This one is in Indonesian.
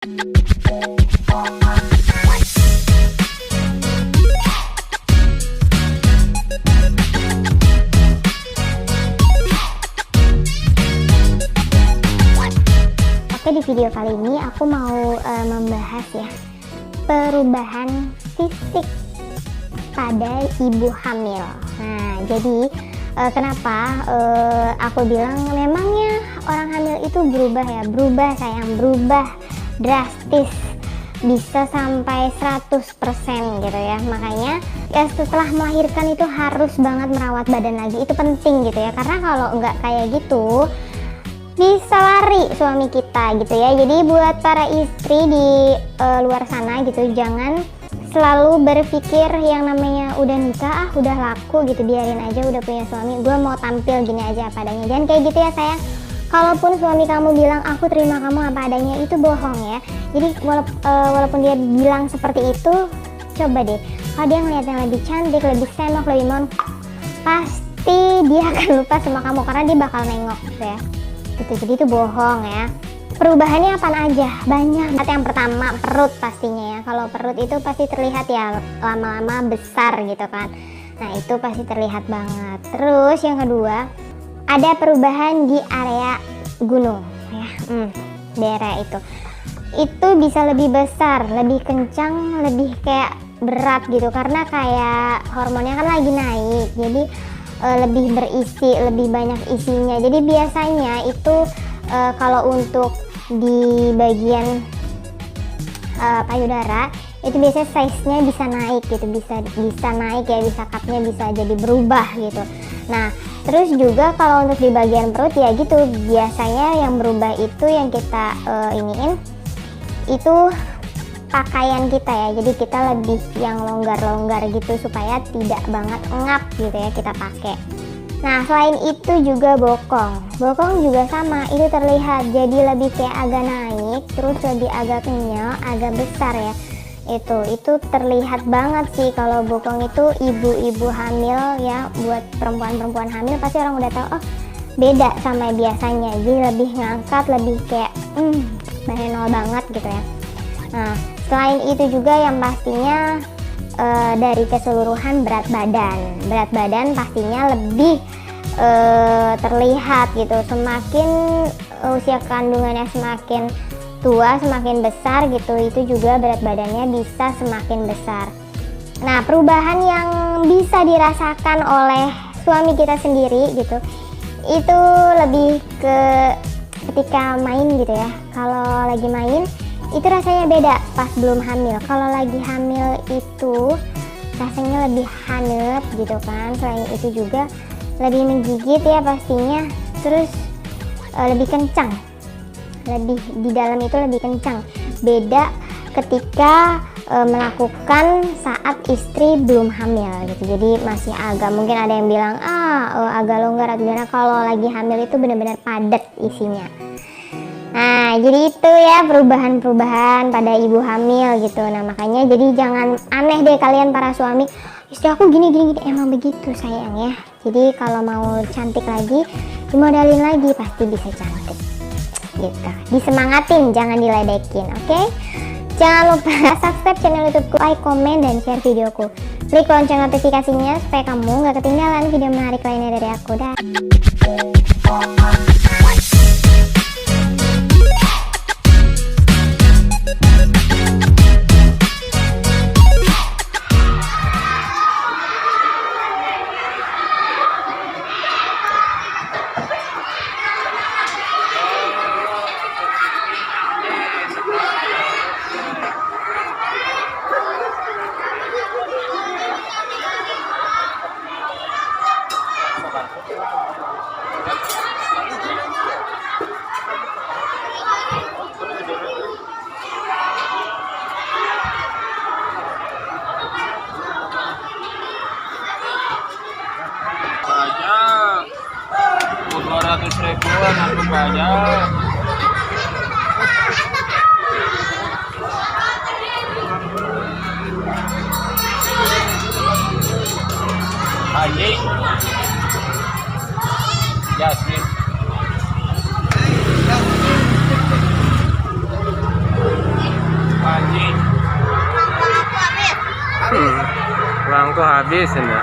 Oke, di video kali ini aku mau membahas ya perubahan fisik pada ibu hamil. Nah, jadi kenapa aku bilang memangnya orang hamil itu berubah sayang, berubah drastis, bisa sampai 100% gitu ya. Makanya ya setelah melahirkan itu harus banget merawat badan lagi, itu penting gitu ya, karena kalau nggak kayak gitu bisa lari suami kita gitu ya. Jadi buat para istri di luar sana gitu, jangan selalu berpikir yang namanya udah nikah udah laku gitu, biarin aja udah punya suami, gue mau tampil gini aja apa adanya. Jangan kayak gitu ya sayang. Kalaupun suami kamu bilang aku terima kamu apa adanya, itu bohong ya. Jadi walaupun dia bilang seperti itu, coba deh kalau dia ngeliat yang lebih cantik, lebih senok, lebih mon, pasti dia akan lupa sama kamu karena dia bakal nengok gitu ya. Jadi itu bohong ya. Perubahannya apa aja? Banyak. Yang pertama perut pastinya ya. Kalau perut itu pasti terlihat ya lama-lama besar gitu kan. Nah itu pasti terlihat banget. Terus yang kedua, ada perubahan di area gunung ya. Daerah itu bisa lebih besar, lebih kencang, lebih kayak berat gitu, karena kayak hormonnya kan lagi naik. Jadi lebih berisi, lebih banyak isinya. Jadi biasanya itu kalau untuk di bagian payudara itu biasanya size-nya bisa naik gitu, bisa naik ya, bisa cutnya bisa jadi berubah gitu. Nah terus juga kalau untuk di bagian perut ya gitu, biasanya yang berubah itu yang kita iniin itu pakaian kita ya. Jadi kita lebih yang longgar-longgar gitu supaya tidak banget ngap gitu ya kita pakai. Nah selain itu juga bokong juga sama, itu terlihat jadi lebih kayak agak naik, terus lebih agak kenyal, agak besar ya. Itu terlihat banget sih kalau bokong itu. Ibu-ibu hamil ya, buat perempuan-perempuan hamil pasti orang udah tahu, oh beda sama biasanya, jadi lebih ngangkat, lebih kayak bahenol banget gitu ya. Nah selain itu juga yang pastinya dari keseluruhan berat badan pastinya lebih terlihat gitu. Semakin usia kandungannya semakin tua, semakin besar gitu, itu juga berat badannya bisa semakin besar. Nah perubahan yang bisa dirasakan oleh suami kita sendiri gitu, itu lebih ke ketika main gitu ya. Kalau lagi main itu rasanya beda pas belum hamil. Kalau lagi hamil itu rasanya lebih hangat gitu kan. Selain itu juga lebih menggigit ya pastinya. Terus lebih kencang, lebih di dalam itu lebih kencang. Beda ketika melakukan saat istri belum hamil gitu. Jadi masih agak, mungkin ada yang bilang agak longgar atau gimana. Kalau lagi hamil itu benar-benar padat isinya. Nah jadi itu ya perubahan-perubahan pada ibu hamil gitu. Nah makanya jadi jangan aneh deh kalian para suami, istri aku gini, emang begitu sayang ya. Jadi kalau mau cantik lagi, dimodalin lagi, pasti bisa cantik gitu. Disemangatin, jangan diledekin, oke? Jangan lupa subscribe channel YouTubeku, like, komen, dan share videoku. Klik lonceng notifikasinya supaya kamu gak ketinggalan video menarik lainnya dari aku. Dah. Uangku habis ini.